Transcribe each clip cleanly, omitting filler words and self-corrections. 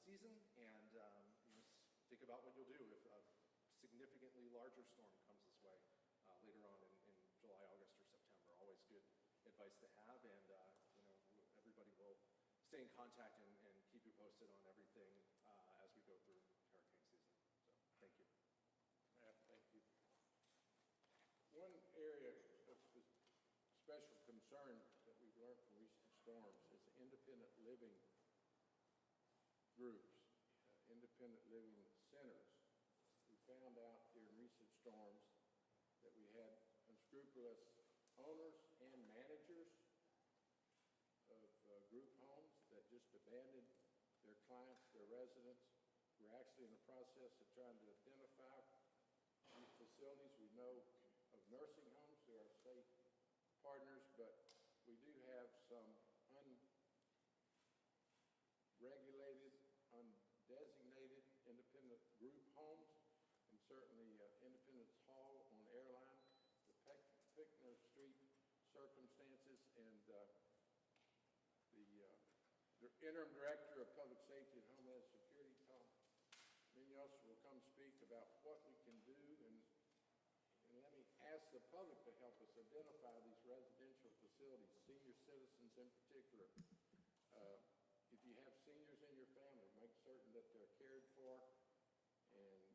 season, and just think about what you'll do if a significantly larger storm comes this way later on in July, August, or September. Always good advice to have, and everybody will stay in contact and keep you posted on everything as we go through hurricane season. So, thank you. Thank you. One area of special concern that we've learned from recent storms is independent living groups, independent living centers. We found out during recent storms that we had unscrupulous owners and managers of group homes that just abandoned their clients, their residents. We're actually in the process of trying to identify these facilities. We know of nursing homes who are state partners, but we do have some unregulated, undesignated independent group homes, and certainly Independence Hall on Airline, the Pickner Street circumstances, and the interim director of Public Safety and Homeland Security, Tom Minos, will come speak about what we can do, and let me ask the public to help us identify these residential facilities, senior citizens in particular. If you have seniors in your family, make certain that they're cared for and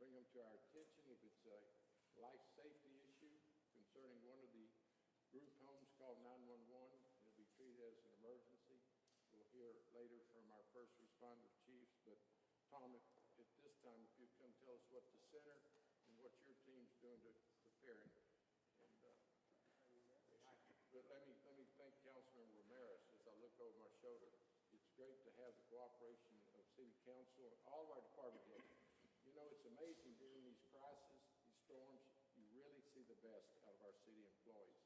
bring them to our attention. If it's a life safety issue concerning one of the group homes, call 911. It'll be treated as an emergency. We'll hear later from our first responder chiefs, but Tom, at this time, if you come tell us what the center and what your team's doing to prepare it. And but let me thank Councilman Ramirez as I look over my shoulder. It's great to have the cooperation of City Council and all of our department heads. You know, it's amazing during these crises, these storms, you really see the best out of our city employees.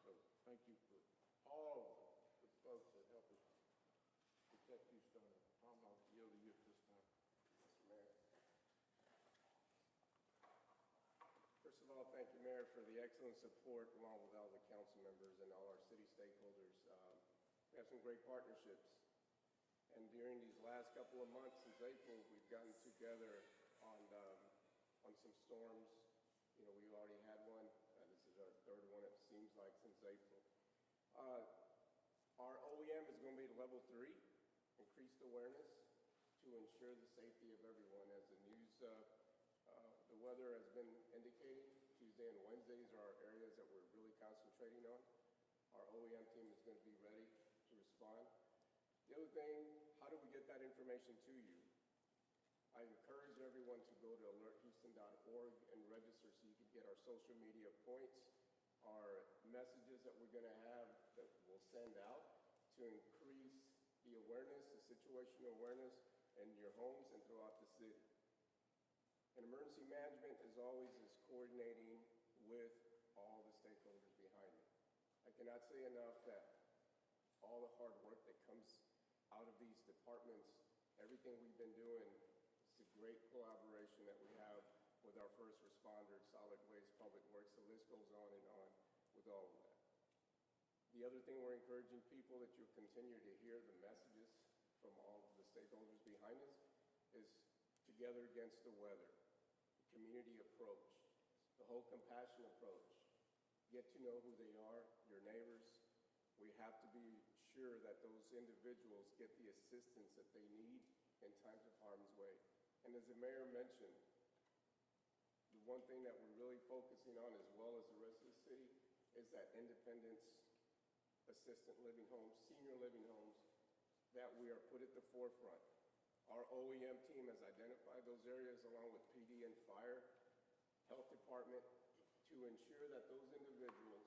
So thank you for all the folks that help us protect Houston. Tom, I'll yield to you at this time. Mr. Mayor. First of all, thank you, Mayor, for the excellent support along with all the council members and all our city stakeholders. We have some great partnerships. And during these last couple of months since April, we've gotten together on some storms. You know, we already had one. This is our third one, it seems like, since April. Our OEM is going to be at level 3, increased awareness to ensure the safety of everyone. As the news, the weather has been indicating, Tuesday and Wednesdays are our areas that we're really concentrating on. Our OEM team is going to be ready to respond. The other thing, how do we get that information to you? I encourage everyone to go to alerthouston.org and register so you can get our social media points, our messages that we're going to have that we'll send out to increase the awareness, the situational awareness in your homes and throughout the city. And emergency management, as always, is coordinating with all the stakeholders behind it. I cannot say enough that all the hard work that comes out of these departments, everything we've been doing, it's a great collaboration that we have with our first responders, solid waste, public works, the list goes on with all of that. The other thing we're encouraging people that you'll continue to hear the messages from all of the stakeholders behind us is together against the weather, the community approach, the whole compassion approach. Get to know who they are, your neighbors. We have to be sure that those individuals get the assistance that they need in times of harm's way. And as the mayor mentioned, the one thing that we're really focusing on, as well as the rest of the city, is that independence, assisted living homes, senior living homes, that we are put at the forefront. Our OEM team has identified those areas along with PD and fire, health department, to ensure that those individuals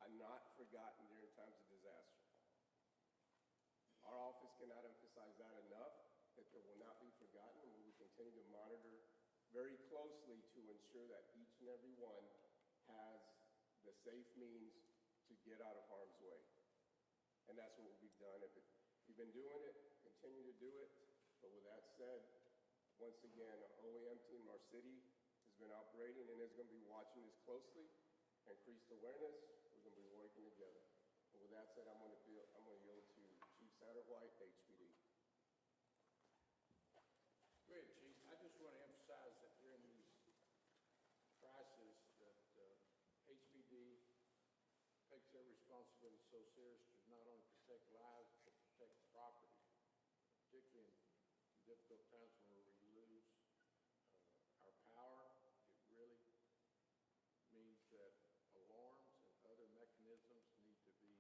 are not forgotten during times of disaster. Our office cannot emphasize that enough, that they will not be forgotten, and we will continue to monitor very closely to ensure that each and every one has the safe means to get out of harm's way. And that's what we've done. We've been doing it, continue to do it, but with that said, once again, our OEM team, our city, has been operating and is going to be watching this closely. Increased awareness, we're going to be working together. And with that said, I'm going to yield to Chief Satterwhite, HPD. takes their responsibility so serious to not only protect lives, but protect property, particularly in difficult times when we lose our power. It really means that alarms and other mechanisms need to be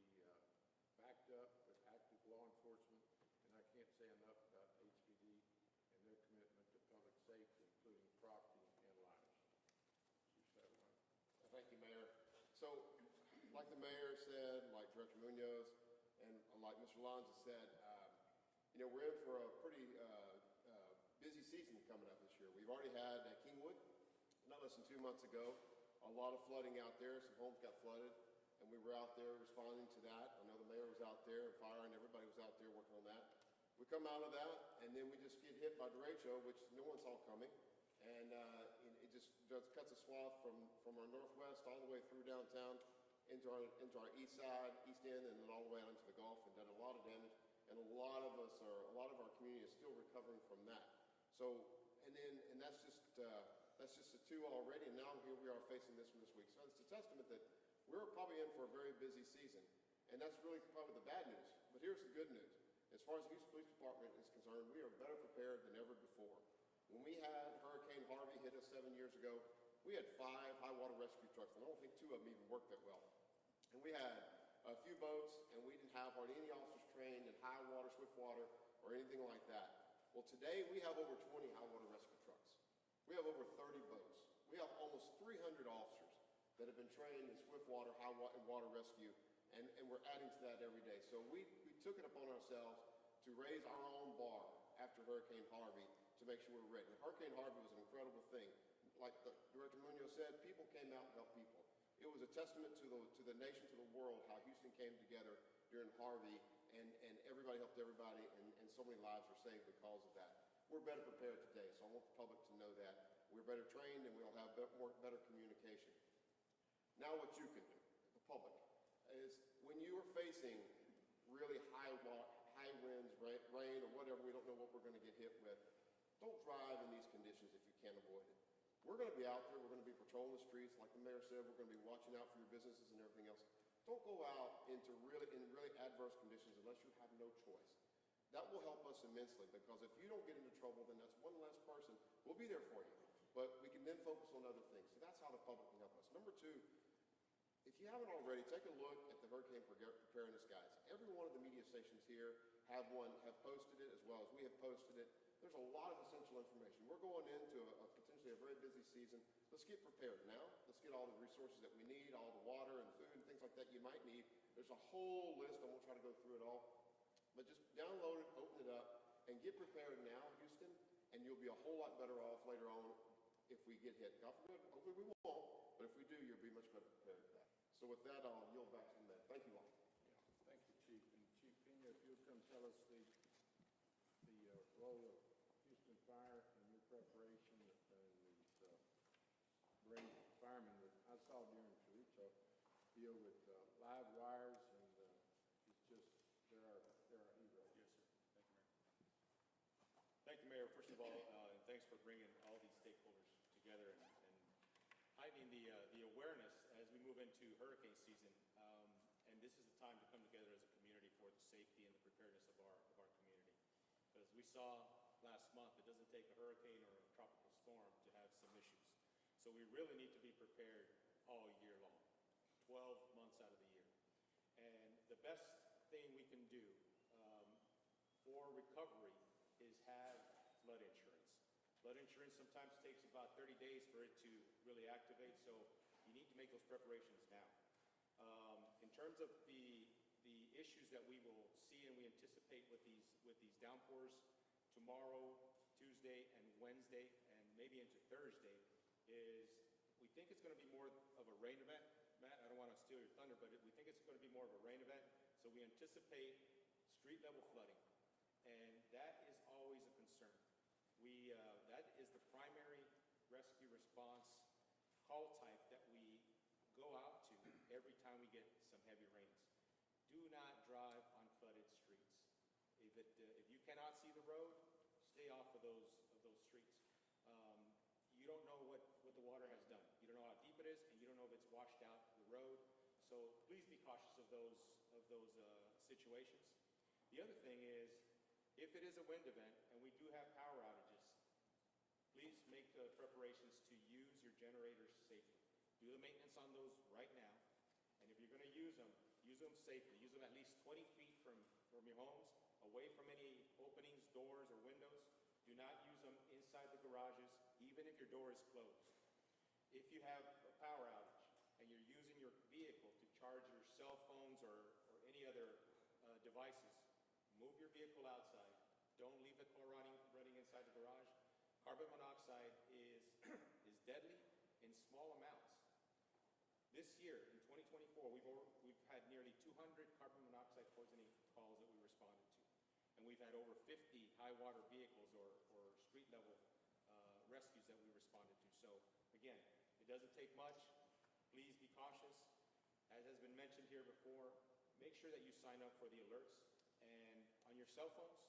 backed up with active law enforcement. And I can't say enough about HPD and their commitment to public safety, including property and lives. Chief Satterwhite. Thank you, Mayor. So, like the mayor said, like Director Munoz, and like Mr. Lonza said, we're in for a pretty busy season coming up this year. We've already had Kingwood, not less than 2 months ago, a lot of flooding out there. Some homes got flooded, and we were out there responding to that. I know the mayor was out there, and fire, and everybody was out there working on that. We come out of that, and then we just get hit by derecho, which no one saw coming, and it just cuts a swath from our northwest all the way through downtown into our east side, east end, and then all the way out into the Gulf, and done a lot of damage. And a lot of our community is still recovering from that. So, and that's just the two already, and now here we are facing this one this week. So it's a testament that we're probably in for a very busy season, and that's really probably the bad news. But here's the good news. As far as the Houston Police Department is concerned, we are better prepared than ever before. When we had Hurricane Harvey hit us 7 years ago, we had 5 high water rescue trucks, and I don't think 2 of them even worked that well. And we had a few boats, and we didn't have hardly any officers trained in high water, swift water, or anything like that. Well, today we have over 20 high water rescue trucks. We have over 30 boats. We have almost 300 officers that have been trained in swift water, high water rescue, and we're adding to that every day. So we took it upon ourselves to raise our own bar after Hurricane Harvey to make sure we're ready. Hurricane Harvey was an incredible thing. Like Director Munoz said, people came out and helped people. It was a testament to the nation, to the world, how Houston came together during Harvey, and everybody helped everybody, and so many lives were saved because of that. We're better prepared today, so I want the public to know that. We're better trained, and we'll have better communication. Now what you can do, the public, is when you are facing really high winds, rain, or whatever, we don't know what we're going to get hit with, don't drive in these conditions if you can avoid it. We're going to be out there. We're going to be patrolling the streets. Like the mayor said, we're going to be watching out for your businesses and everything else. Don't go out in really adverse conditions unless you have no choice. That will help us immensely, because if you don't get into trouble, then that's one less person. We'll be there for you, but we can then focus on other things. So that's how the public can help us. Number 2, if you haven't already, take a look at the Hurricane Preparedness Guides. Every one of the media stations here have posted it, as well as we have posted it. There's a lot of essential information. We're going into potentially a very busy season. Let's get prepared now. Let's get all the resources that we need, all the water and food and things like that you might need. There's a whole list. I won't try to go through it all. But just download it, open it up, and get prepared now, Houston, and you'll be a whole lot better off later on if we get hit. God forbid, hopefully we won't, but if we do, you'll be much better prepared for that. So with that, I'll yield back to the mayor. Thank you all. Yeah, thank you, Chief. And Chief Pena, if you'll come tell us the role of Houston Fire in your preparation and these bring firemen that I saw during Chorizo deal with live wires, and it's just they're our heroes. Yes, sir. Thank you, Mayor. First of all, and thanks for bringing all these stakeholders together and heightening the awareness as we move into hurricane season. And this is the time to come together as a community for the safety and the preparedness of our community. Because we saw last month, it doesn't take a hurricane or a tropical storm to have some issues. So we really need to be prepared all year long, 12 months out of the year. And the best thing we can do for recovery is have flood insurance. Flood insurance sometimes takes about 30 days for it to really activate, so you need to make those preparations now. In terms of the issues that we will see and we anticipate with these downpours tomorrow, Tuesday, and Wednesday, and maybe into Thursday, is we think it's going to be more of a rain event. Matt, I don't want to steal your thunder, but we think it's going to be more of a rain event, so we anticipate street level flooding, and that is always a concern. That is the primary rescue response call type that we go out to every time we get some heavy rains. Do not drive on flooded streets. If you cannot see the road, stay off of those streets. You don't know what the water has done. You don't know how deep it is, and you don't know if it's washed out the road. So please be cautious of those situations. The other thing is, if it is a wind event and we do have power outages, please make preparations to use your generators safely. Do the maintenance on those right now. And if you're going to use them safely. Use them at least 20 feet from your homes, away from any openings, doors, or windows. Do not use them inside the garages, even if your door is closed. If you have a power outage and you're using your vehicle to charge your cell phones or any other devices, move your vehicle outside. Don't leave the car running inside the garage. Carbon monoxide is deadly in small amounts. This year, in 2024, we've had nearly 200 carbon monoxide poisoning calls that we responded to. And we've had over 50 high water vehicles or street level rescues that we responded to. So again, it doesn't take much. Please be cautious. As has been mentioned here before, make sure that you sign up for the alerts. And on your cell phones,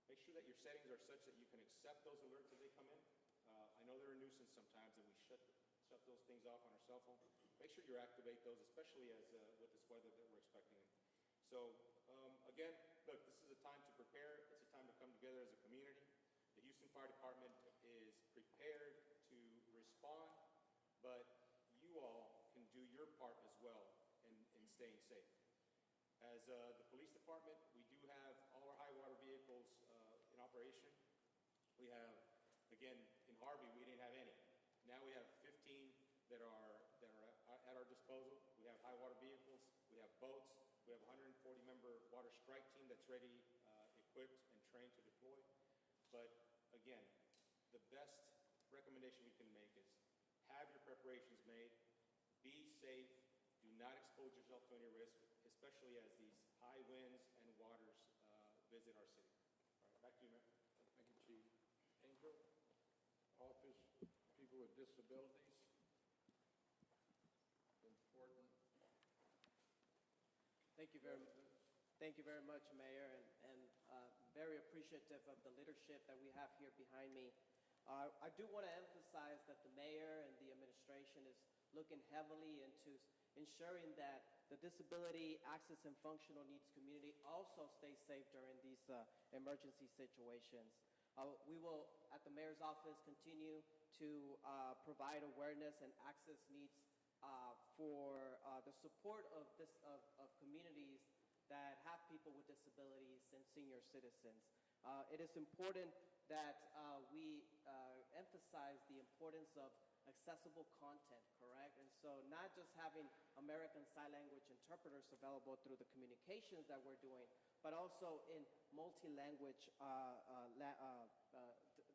make sure that your settings are such that you can accept those alerts as they come in. I know they're a nuisance sometimes, and we shut those things off on our cell phone. Make sure you activate those, especially as with this weather that we're expecting. So again, look, this is a time to prepare. It's a time to come together as a community. The Houston Fire Department is prepared to respond, but you all can do your part as well in staying safe. As the police department, we do have all our high water vehicles in operation. We have, again, in Harvey, we didn't have any. Now we have 15 that are at our disposal. We have high water vehicles. We have boats. We have a 140-member water strike team that's ready, equipped, and trained to deploy. But again, the best recommendation we can make is have your preparations made. Be safe. Do not expose yourself to any risk, especially as these high winds and waters visit our city. All right, back to you, Mayor. Thank you, Chief. Angel, Office, People with Disabilities. Important. Thank you very much, Mayor, and very appreciative of the leadership that we have here behind me. I do want to emphasize that the Mayor and the administration is looking heavily into ensuring that the disability, access, and functional needs community also stay safe during these emergency situations. We will, at the Mayor's office, continue to provide awareness and access needs for the support of communities that have people with disabilities and senior citizens. It is important that we emphasize the importance of accessible content, correct? And so not just having American Sign Language interpreters available through the communications that we're doing, but also in multi-language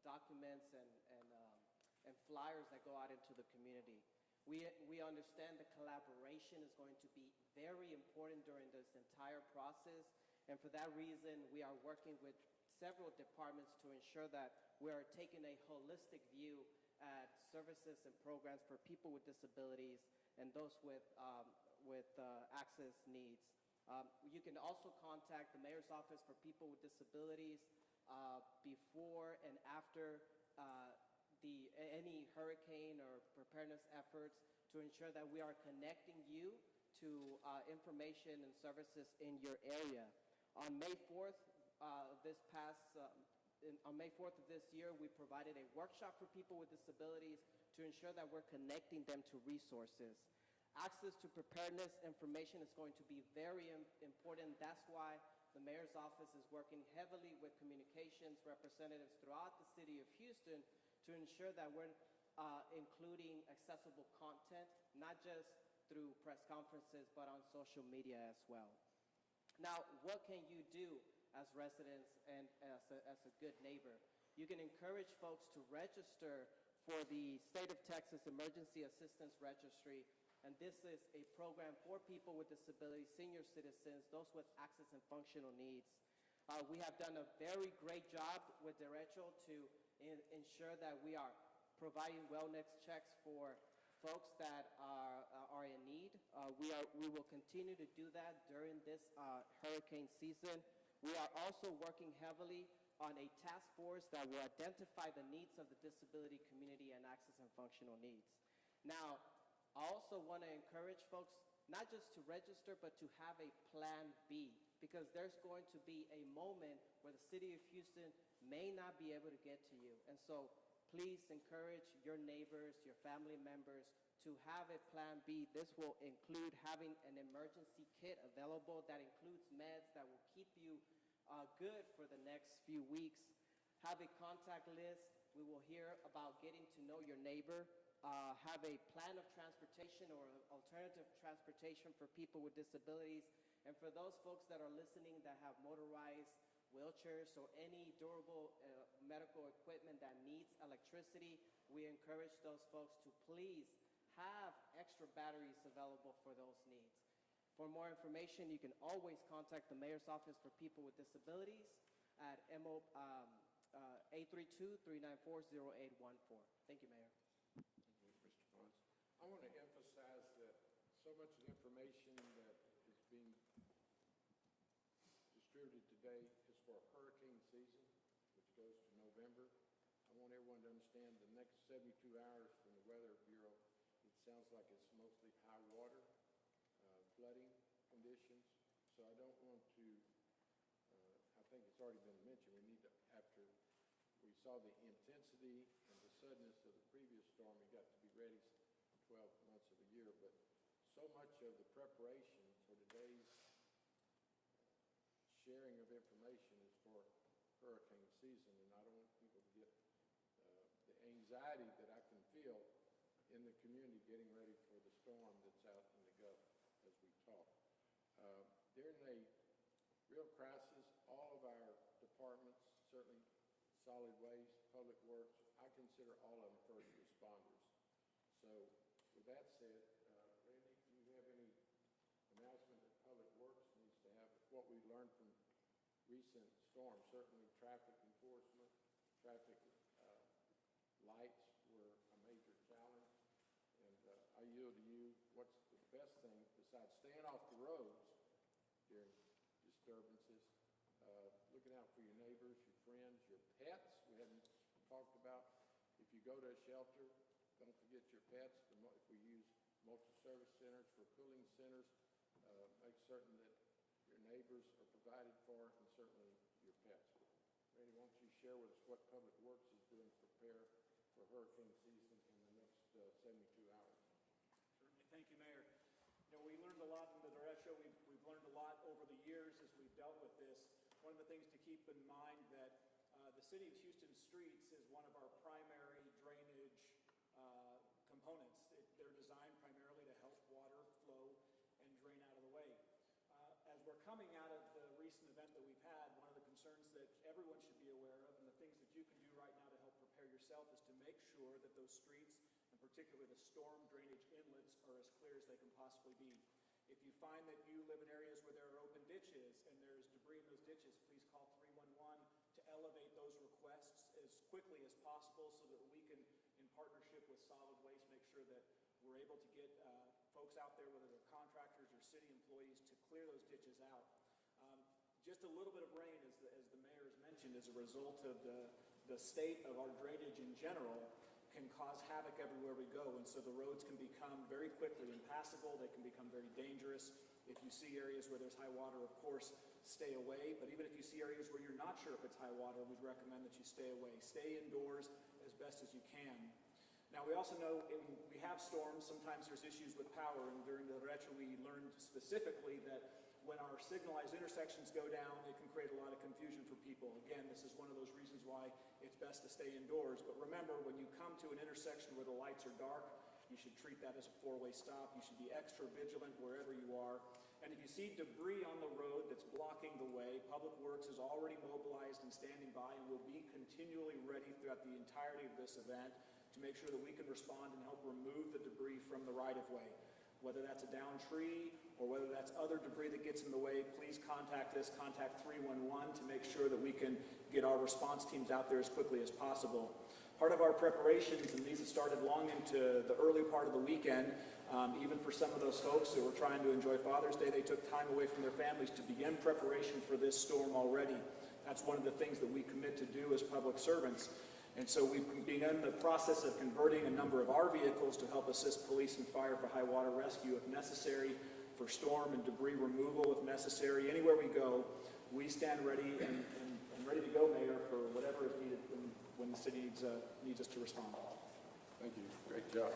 documents and flyers that go out into the community. We understand the collaboration is going to be very important during this entire process, and for that reason, we are working with several departments to ensure that we are taking a holistic view at services and programs for people with disabilities and those with access needs. You can also contact the Mayor's Office for People with Disabilities before and after any hurricane or preparedness efforts to ensure that we are connecting you to information and services in your area. On May 4th, on May 4th of this year, we provided a workshop for people with disabilities to ensure that we're connecting them to resources. Access to preparedness information is going to be very important. That's why the Mayor's Office is working heavily with communications representatives throughout the city of Houston to ensure that we're including accessible content, not just through press conferences, but on social media as well. Now, what can you do as residents and as a good neighbor? You can encourage folks to register for the State of Texas Emergency Assistance Registry, and this is a program for people with disabilities, senior citizens, those with access and functional needs. We have done a very great job with Derecho to ensure that we are providing wellness checks for folks that are in need. We will continue to do that during this hurricane season. We are also working heavily on a task force that will identify the needs of the disability community and access and functional needs. Now, I also want to encourage folks not just to register, but to have a plan B, because there's going to be a moment where the city of Houston may not be able to get to you. And so please encourage your neighbors, your family members to have a plan B. This will include having an emergency kit available that includes meds that will keep you good for the next few weeks. Have a contact list. We will hear about getting to know your neighbor. Have a plan of transportation or alternative transportation for people with disabilities. And for those folks that are listening that have motorized wheelchairs or any durable medical equipment that needs electricity, we encourage those folks to please have extra batteries available for those needs. For more information, you can always contact the Mayor's Office for People with Disabilities at 832-394-0814. Thank you, Mayor. Thank you, Mr. Pons. I want to emphasize that so much of the information that is being distributed today is for hurricane season, which goes to November. I want everyone to understand the next 72 hours from the Weather Bureau, it sounds like it's mostly high water, flooding conditions. So I don't want to, I think it's already been mentioned, we need to, after we saw the intensity and the suddenness of the previous storm, we got to be ready 12 months of the year. But so much of the preparation for today's sharing of information is for hurricane season, and I don't want people to get the anxiety that I can feel in the community getting ready for the storm that's out in the Gulf as we talk. During a real crisis, all of our departments, certainly solid waste, public works, I consider all of them first responders. So with that said, Randy, do you have any announcement that public works needs to have what we learned from recent storms? Certainly traffic enforcement, traffic lights were a major challenge. And I yield to you, what's the best thing besides staying off the roads during disturbances, looking out for your neighbors, your friends, your pets? We haven't talked about, if you go to a shelter, don't forget your pets. If we use multi-service centers for cooling centers, make certain that your neighbors are provided for, and certainly your pets. Randy, why don't you share with us what Public Works is doing to prepare for hurricane season in the next 72 hours? Certainly. Thank you, Mayor. You know, we learned a lot in the derecho. We've learned a lot over the years as we've dealt with this. One of the things to keep in mind that the City of Houston streets is one of our primary drainage components. They're designed primarily to help water flow and drain out of the way. As we're coming out of the recent event that we've had, one of the concerns that everyone should be aware of, and the things that you can do right now to help prepare yourself, is to make sure that those streets, and particularly the storm drainage inlets, are as clear as they can possibly be. If you find that you live in areas where there are open ditches and there's debris in those ditches, please call 311 to elevate those requests as quickly as possible so that we can, in partnership with Solid Waste, make sure that we're able to get folks out there, whether they're contractors or city employees, to clear those ditches out. Just a little bit of rain, as the mayor has mentioned, as a result of the state of our drainage in general, can cause havoc everywhere we go. And so the roads can become very quickly impassable. They can become very dangerous. If you see areas where there's high water, of course, stay away. But even if you see areas where you're not sure if it's high water, we'd recommend that you stay away. Stay indoors as best as you can. Now, we also know we have storms. Sometimes there's issues with power. And during the derecho, we learned specifically that when our signalized intersections go down, it can create a lot of confusion for people. Again, this is one of those reasons why it's best to stay indoors. But remember, when you come to an intersection where the lights are dark, you should treat that as a four-way stop. You should be extra vigilant wherever you are. And if you see debris on the road that's blocking the way, Public Works is already mobilized and standing by and will be continually ready throughout the entirety of this event to make sure that we can respond and help remove the debris from the right-of-way. Whether that's a downed tree or whether that's other debris that gets in the way, please contact us, contact 311 to make sure that we can get our response teams out there as quickly as possible. Part of our preparations, and these have started long into the early part of the weekend, even for some of those folks who were trying to enjoy Father's Day, they took time away from their families to begin preparation for this storm already. That's one of the things that we commit to do as public servants. And so we've begun the process of converting a number of our vehicles to help assist police and fire for high water rescue if necessary. storm and debris removal if necessary. Anywhere we go, we stand ready and ready to go, Mayor, for whatever is needed when the city needs us to respond. Thank you. Great job.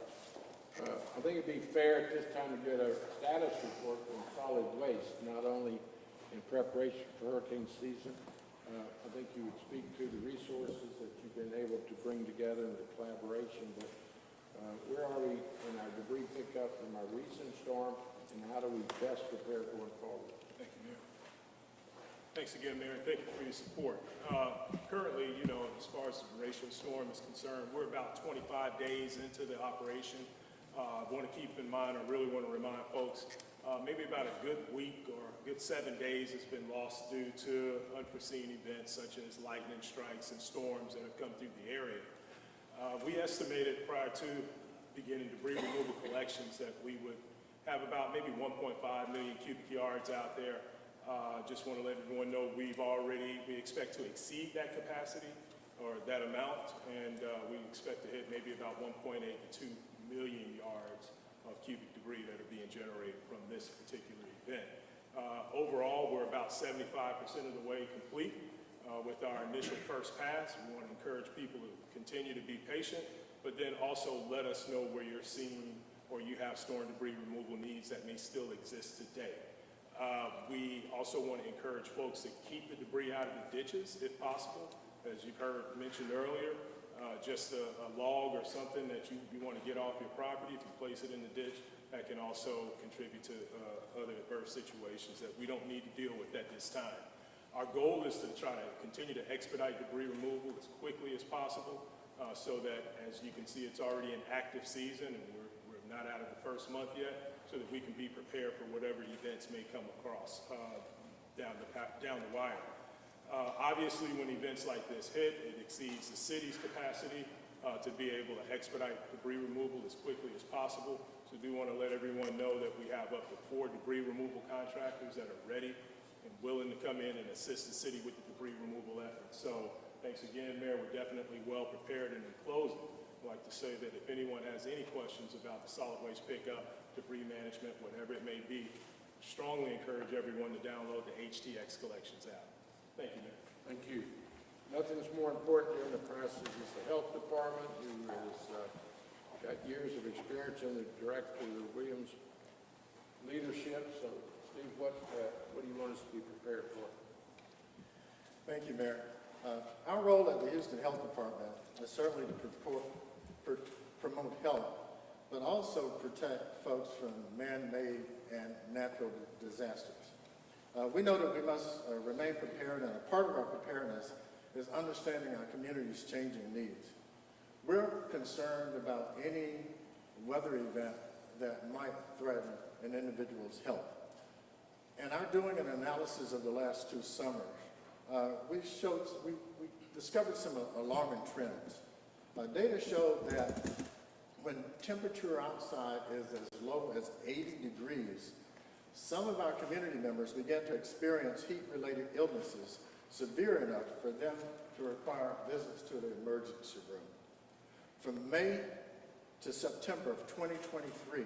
I think it'd be fair at this time to get a status report from solid waste, not only in preparation for hurricane season. I think you would speak to the resources that you've been able to bring together and the collaboration, but where are we in our debris pickup from our recent storm, and how do we best prepare going forward? Thank you, Mayor. Thanks again, Mayor, and thank you for your support. Currently, as far as the derecho storm is concerned, we're about 25 days into the operation. I want to keep in mind, I really want to remind folks, maybe about a good week or a good 7 days has been lost due to unforeseen events such as lightning strikes and storms that have come through the area. We estimated prior to beginning debris removal collections that we would have about maybe 1.5 million cubic yards out there. Just want to let everyone know we expect to exceed that capacity or that amount, and we expect to hit maybe about 1.8 to 2 million yards of cubic debris that are being generated from this particular event. Overall, we're about 75% of the way complete with our initial first pass. We want to encourage people to continue to be patient, but then also let us know where you're seeing or you have storm debris removal needs that may still exist today. We also want to encourage folks to keep the debris out of the ditches if possible. As you've heard mentioned earlier, just a log or something that you want to get off your property, if you place it in the ditch, that can also contribute to other adverse situations that we don't need to deal with at this time. Our goal is to try to continue to expedite debris removal as quickly as possible so that, as you can see, it's already an active season and we're not out of the first month yet, so that we can be prepared for whatever events may come across down the wire. Obviously, when events like this hit, it exceeds the city's capacity to be able to expedite debris removal as quickly as possible. So we do want to let everyone know that we have up to 4 debris removal contractors that are ready and willing to come in and assist the city with the debris removal effort. So thanks again, Mayor. We're definitely well prepared. And in closing, I'd like to say that if anyone has any questions about the solid waste pickup, debris management, whatever it may be, strongly encourage everyone to download the HTX Collections app. Thank you, Mayor. Thank you. Nothing's more important during the process is the health department, who has got years of experience in the Director Williams' leadership. So, Steve, what do you want us to be prepared for? Thank you, Mayor. Our role at the Houston Health Department is certainly to promote health, but also protect folks from man-made and natural disasters. We know that we must remain prepared, and a part of our preparedness is understanding our community's changing needs. We're concerned about any weather event that might threaten an individual's health. And our doing an analysis of the last 2 summers, we discovered some alarming trends. Data showed that when temperature outside is as low as 80 degrees, some of our community members began to experience heat-related illnesses severe enough for them to require visits to the emergency room. From May to September of 2023,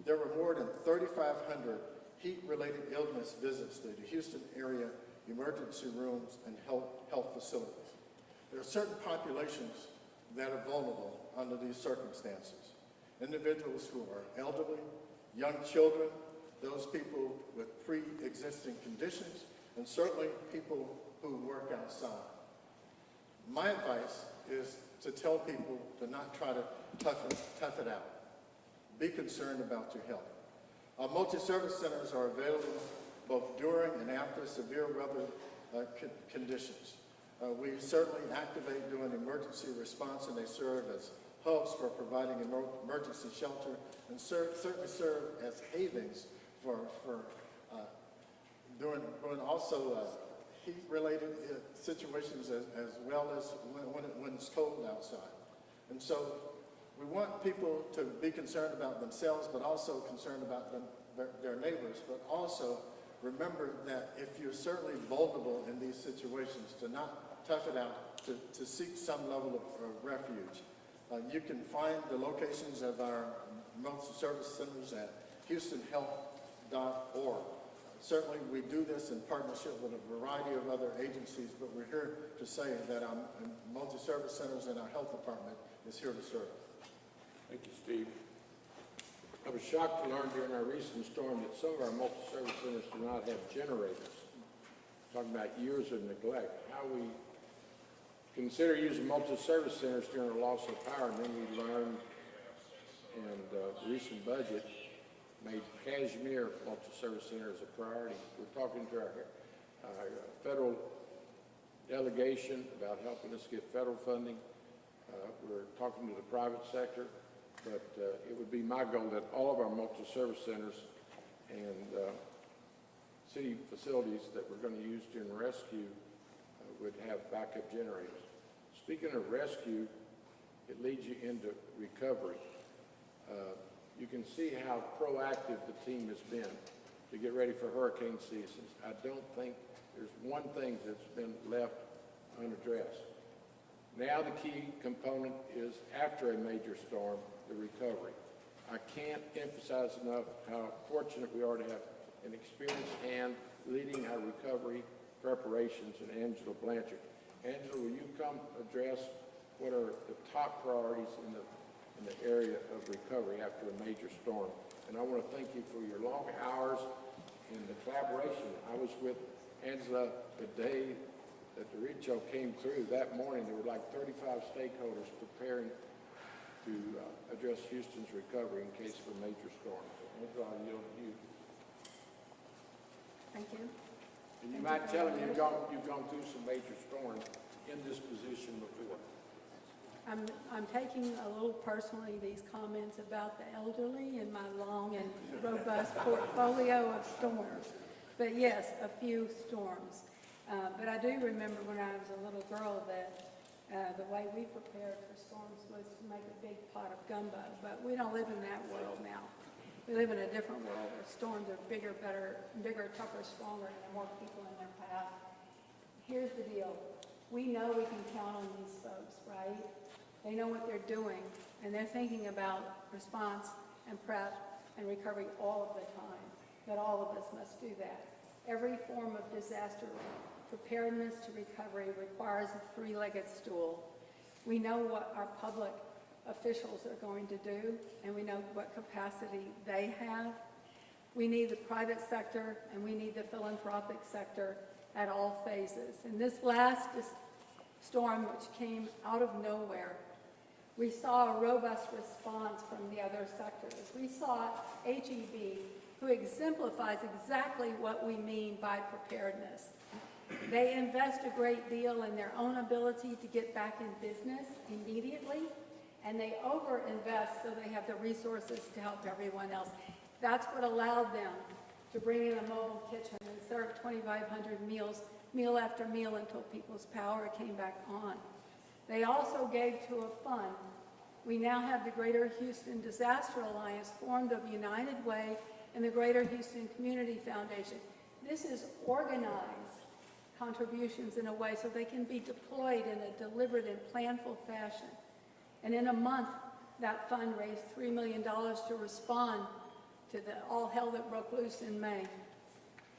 there were more than 3,500 heat-related illness visits to the Houston area emergency rooms and health facilities. There are certain populations that are vulnerable under these circumstances. Individuals who are elderly, young children, those people with pre-existing conditions, and certainly people who work outside. My advice is to tell people to not try to tough it out. Be concerned about your health. Our multi-service centers are available both during and after severe weather conditions. We certainly activate during emergency response, and they serve as hubs for providing emergency shelter and certainly serve as havens during also heat-related situations as well as when it's cold outside. And so we want people to be concerned about themselves, but also concerned about their neighbors, but also remember that if you're certainly vulnerable in these situations, to not tough it out, to seek some level of refuge. You can find the locations of our multi-service centers at houstonhealth.org. Certainly, we do this in partnership with a variety of other agencies, but we're here to say that our multi-service centers and our health department is here to serve. Thank you, Steve. I was shocked to learn during our recent storm that some of our multi-service centers do not have generators. Talking about years of neglect. How we consider using multi-service centers during a loss of power, and then we learned in the recent budget made Kashmir multi-service center as a priority. We're talking to our federal delegation about helping us get federal funding. We're talking to the private sector, but it would be my goal that all of our multi-service centers and city facilities that we're going to use during rescue would have backup generators. Speaking of rescue, it leads you into recovery. You can see how proactive the team has been to get ready for hurricane seasons. I don't think there's one thing that's been left unaddressed. Now the key component is after a major storm, the recovery. I can't emphasize enough how fortunate we are to have an experienced hand leading our recovery preparations in Angela Blanchard. Angela, will you come address what are the top priorities in the area of recovery after a major storm? And I want to thank you for your long hours and the collaboration. I was with Angela the day that the derecho came through. That morning, there were like 35 stakeholders preparing to address Houston's recovery in case of a major storm. So Angela, I'll yield to you. Thank you. And you might tell them you've gone through some major storms in this position before. I'm taking a little personally these comments about the elderly and my long and robust portfolio of storms. But yes, a few storms. But I do remember when I was a little girl that the way we prepared for storms was to make a big pot of gumbo. But we don't live in that world now. We live in a different world where storms are bigger, better, bigger, tougher, stronger, and there are more people in their path. Here's the deal. We know we can count on these folks, right? They know what they're doing, and they're thinking about response and prep and recovery all of the time, that all of us must do that. Every form of disaster preparedness to recovery requires a three-legged stool. We know what our public officials are going to do, and we know what capacity they have. We need the private sector, and we need the philanthropic sector at all phases. And this last storm, which came out of nowhere, we saw a robust response from the other sectors. We saw HEB, who exemplifies exactly what we mean by preparedness. They invest a great deal in their own ability to get back in business immediately, and they over-invest so they have the resources to help everyone else. That's what allowed them to bring in a mobile kitchen and serve 2,500 meals, meal after meal, until people's power came back on. They also gave to a fund. We now have the Greater Houston Disaster Alliance, formed of United Way and the Greater Houston Community Foundation. This is organized contributions in a way so they can be deployed in a deliberate and planful fashion. And in a month, that fund raised $3 million to respond to the all hell that broke loose in May.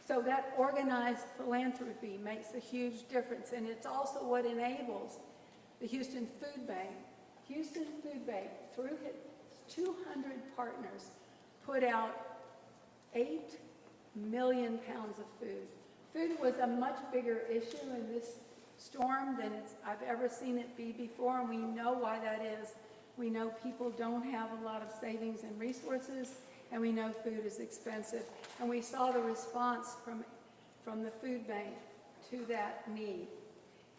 So that organized philanthropy makes a huge difference, and it's also what enables the Houston Food Bank. Houston Food Bank, through its 200 partners, put out 8 million pounds of food. Food was a much bigger issue in this storm than I've ever seen it be before, and we know why that is. We know people don't have a lot of savings and resources, and we know food is expensive. And we saw the response from the food bank to that need.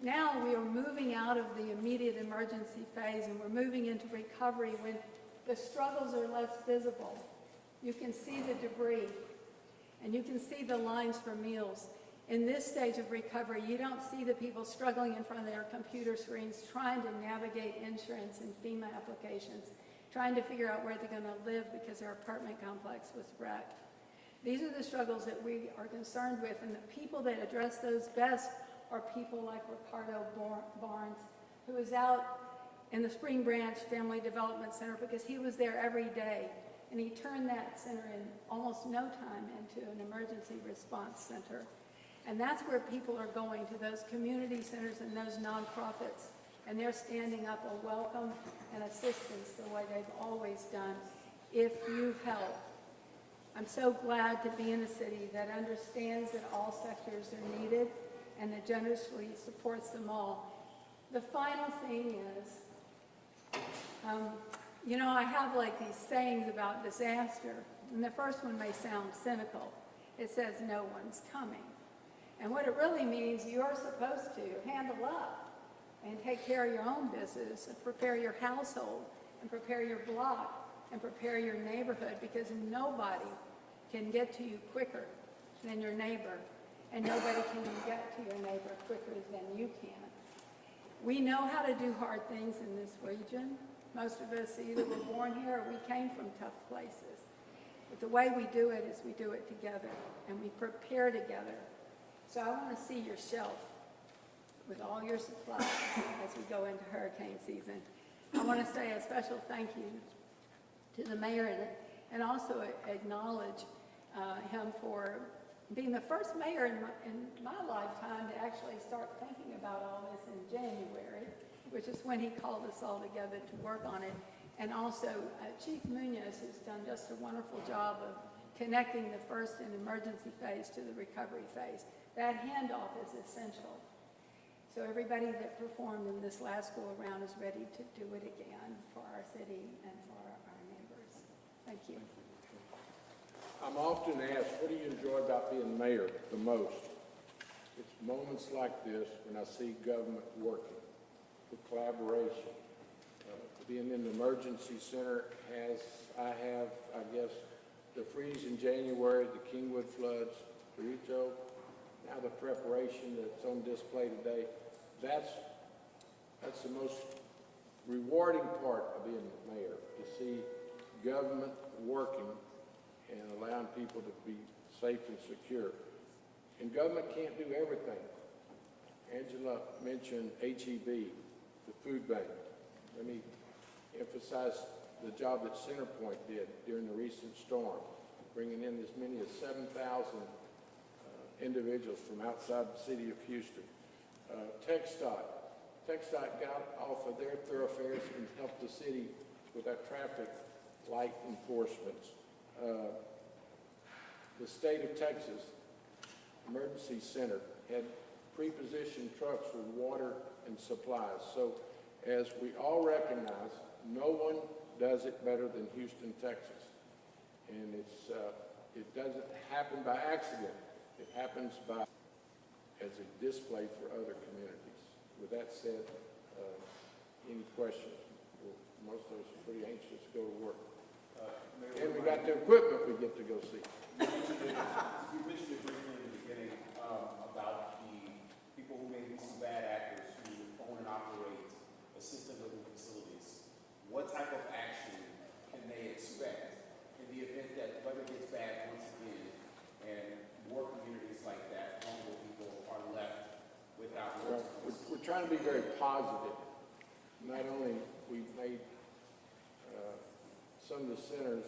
Now we are moving out of the immediate emergency phase, and we're moving into recovery when the struggles are less visible. You can see the debris, and you can see the lines for meals. In this stage of recovery, you don't see the people struggling in front of their computer screens, trying to navigate insurance and FEMA applications, trying to figure out where they're going to live because their apartment complex was wrecked. These are the struggles that we are concerned with, and the people that address those best are people like Ricardo Barnes, who is out in the Spring Branch Family Development Center because he was there every day And he turned that center in almost no time into an emergency response center. And that's where people are going, to those community centers and those nonprofits. And they're standing up a welcome and assistance the way they've always done, if you help. I'm so glad to be in a city that understands that all sectors are needed and that generously supports them all. The final thing is, you know, I have like these sayings about disaster, and the first one may sound cynical. It says, no one's coming. And what it really means, you're supposed to handle up and take care of your own business and prepare your household and prepare your block and prepare your neighborhood, because nobody can get to you quicker than your neighbor, and nobody can get to your neighbor quicker than you can. We know how to do hard things in this region. Most of us either were born here or we came from tough places. But the way we do it is we do it together, and we prepare together. So I want to see your shelf with all your supplies as we go into hurricane season. I want to say a special thank you to the mayor and also acknowledge him for being the first mayor in my lifetime to actually start thinking about all this in January, which is when he called us all together to work on it. And also Chief Munoz, who's done just a wonderful job of connecting the first and emergency phase to the recovery phase. That handoff is essential. So everybody that performed in this last go-around is ready to do it again for our city and for our neighbors. Thank you. I'm often asked, what do you enjoy about being mayor the most? It's moments like this when I see government working, the collaboration. Being in the emergency center I guess, the freeze in January, the Kingwood floods, Burrito, now the preparation that's on display today. That's the most rewarding part of being mayor, to see government working and allowing people to be safe and secure. And government can't do everything. Angela mentioned HEB, the food bank. Let me emphasize the job that CenterPoint did during the recent storm, bringing in as many as 7,000 individuals from outside the city of Houston. TxDOT got off of their thoroughfares and helped the city with our traffic light enforcements. The state of Texas Emergency Center had pre-positioned trucks with water and supplies. So as we all recognize, no one does it better than Houston, Texas. And it doesn't happen by accident. It happens as a display for other communities. With that said, any questions? Well, most of us are pretty anxious to go to work. And we got the equipment we get to go see. You mentioned it briefly in the beginning about the people who may be some bad actors who own and operate assisted living facilities. What type of action can they expect in the event that the weather gets bad once again and more communities like that, vulnerable people, are left without Well, we're trying to be very positive. Not only we've made some of the centers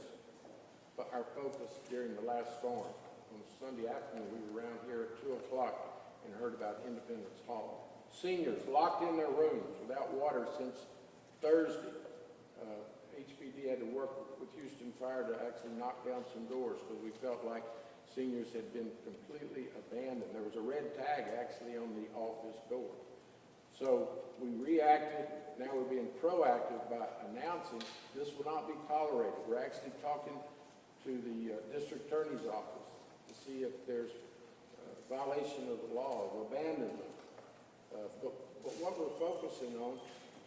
our focus during the last storm. On Sunday afternoon, we were around here at 2 o'clock and heard about Independence Hall. Seniors locked in their rooms without water since Thursday. HPD had to work with Houston Fire to actually knock down some doors because we felt like seniors had been completely abandoned. There was a red tag actually on the office door. So we reacted. Now we're being proactive by announcing this will not be tolerated. We're actually talking to the district attorney's office to see if there's violation of the law of abandonment. But what we're focusing on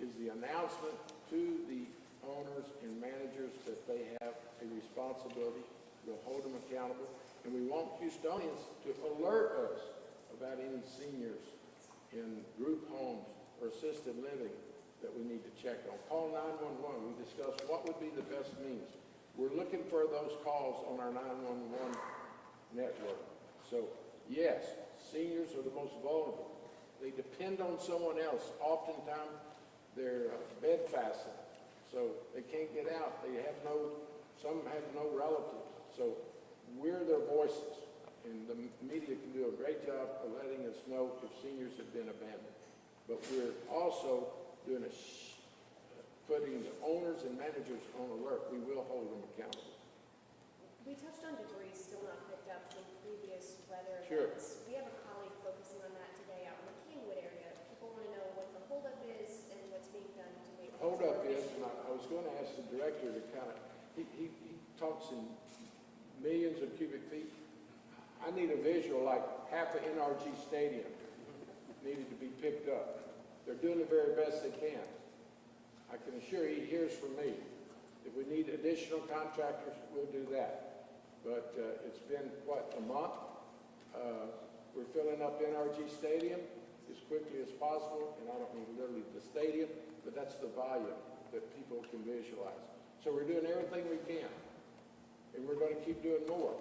is the announcement to the owners and managers that they have a responsibility. We'll hold them accountable. And we want Houstonians to alert us about any seniors in group homes or assisted living that we need to check on. Call 911. We discussed what would be the best means. We're looking for those calls on our 911 network. So, yes, seniors are the most vulnerable. They depend on someone else. Oftentimes, they're bedfastened, so they can't get out. They have no Some have no relatives. So we're their voices, and the media can do a great job of letting us know if seniors have been abandoned. But we're also doing putting the owners and managers on alert. We will hold them accountable. We touched on debris still not picked up from previous weather Sure. events. We have a colleague focusing on that today out in the Kingwood area. People want to know what the holdup is and what's being done to make things Hold up more is, efficient. and I was going to ask the director to kind of, he talks in millions of cubic feet. I need a visual like half of NRG Stadium needed to be picked up. They're doing the very best they can. I can assure you, he hears from me. If we need additional contractors, we'll do that. But it's been, what, a month? We're filling up NRG Stadium as quickly as possible, and I don't mean literally the stadium, but that's the volume that people can visualize. So we're doing everything we can, and we're going to keep doing more.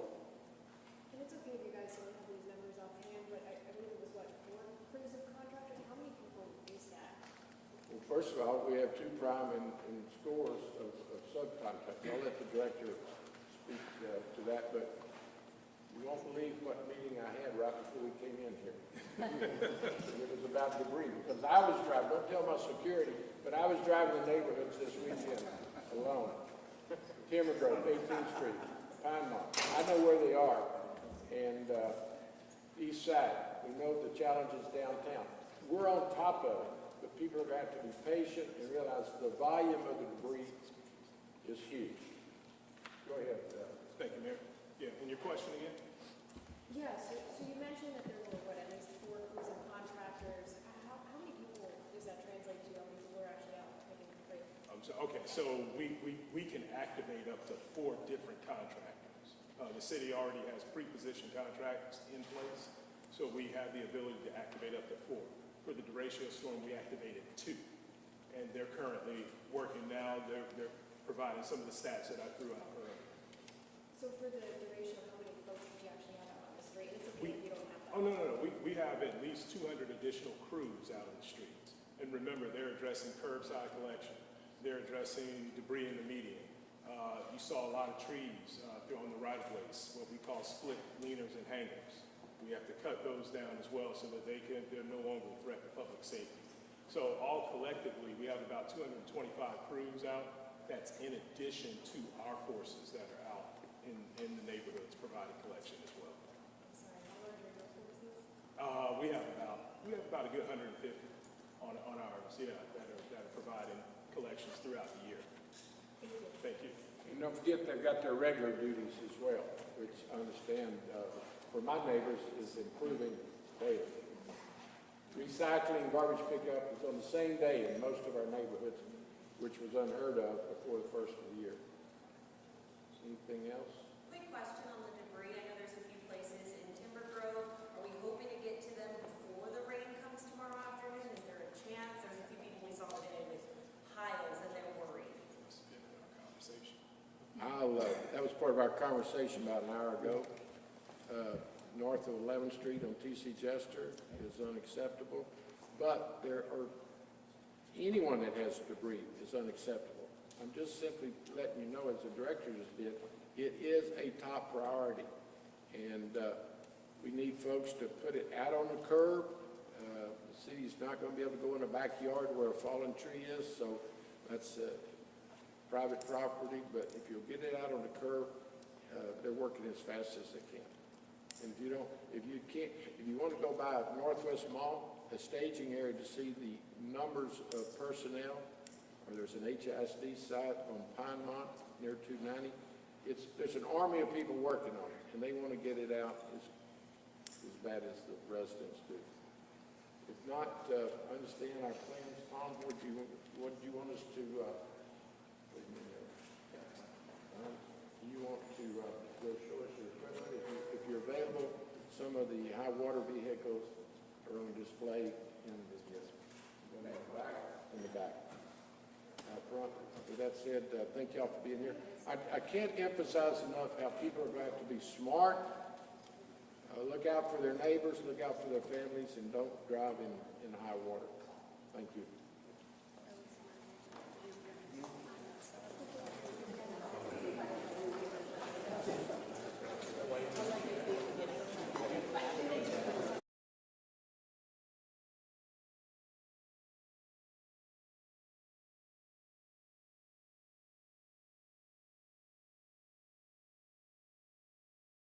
And it's okay if you guys don't have these numbers offhand, but I believe it was, what, 4 crews of contractors? How many people is that? Well, first of all, we have 2 prime and scores of subcontractors. I'll let the director speak to that, but you won't believe what meeting I had right before we came in here. It was about debris, because I was driving, don't tell my security, but I was driving the neighborhoods this weekend alone. Timber Grove, 18th Street, Pinemont. I know where they are. And East Side, we know the challenges downtown. We're on top of it, but people are going to have to be patient and realize the volume of the debris is huge. Go ahead. Thank you, Mayor. Yeah, and your question again? Yeah, so you mentioned that there were, what, at least 4 crews of contractors. How many people does that translate to? How many people are actually out picking debris? So we can activate up to 4 different contractors. The city already has pre-positioned contracts in place, so we have the ability to activate up to 4. For the derecho storm, we activated 2, and they're currently working now. They're providing some of the stats that I threw out earlier. So for the duration, how many folks did you actually have out on the street? It's okay if you don't have that. Oh, no. We have at least 200 additional crews out in the streets. And remember, they're addressing curbside collection. They're addressing debris in the median. You saw a lot of trees on the right-of-ways, what we call split leaners and hangers. We have to cut those down as well so that they're no longer a threat to public safety. So all collectively, we have about 225 crews out. That's in addition to our forces that are out in the neighborhoods providing collection as well. I'm sorry, how large are your forces? We have about a good 150 on ours, yeah, that are providing collections throughout the year. Thank you. And don't forget, they've got their regular duties as well, which I understand, for my neighbors, is improving daily. Recycling, garbage pickup is on the same day in most of our neighborhoods, which was unheard of before the first of the year. Anything else? Quick question on the debris. I know there's a few places in Timber Grove. Are we hoping to get to them before the rain comes tomorrow afternoon? Is there a chance? There's a few people we saw today with piles and they're worried. It's been in our conversation. That was part of our conversation about an hour ago. North of 11th Street on T.C. Jester is unacceptable, but anyone that has debris is unacceptable. I'm just simply letting you know, as the director just did, it is a top priority. And we need folks to put it out on the curb. The city's not going to be able to go in the backyard where a fallen tree is, so that's private property. But if you'll get it out on the curb, they're working as fast as they can. And if you want to go by Northwest Mall, a staging area to see the numbers of personnel, or there's an HISD site on Pinemont near 290. There's an army of people working on it, and they want to get it out as bad as the residents do. If not, understand our plans. Tom, what do you want us to, you want to go show us your equipment? If you're available, some of the high water vehicles are on display in the back. Out front. With that said, thank y'all for being here. I can't emphasize enough how people are going to have to be smart, look out for their neighbors, look out for their families, and don't drive in high water. Thank you.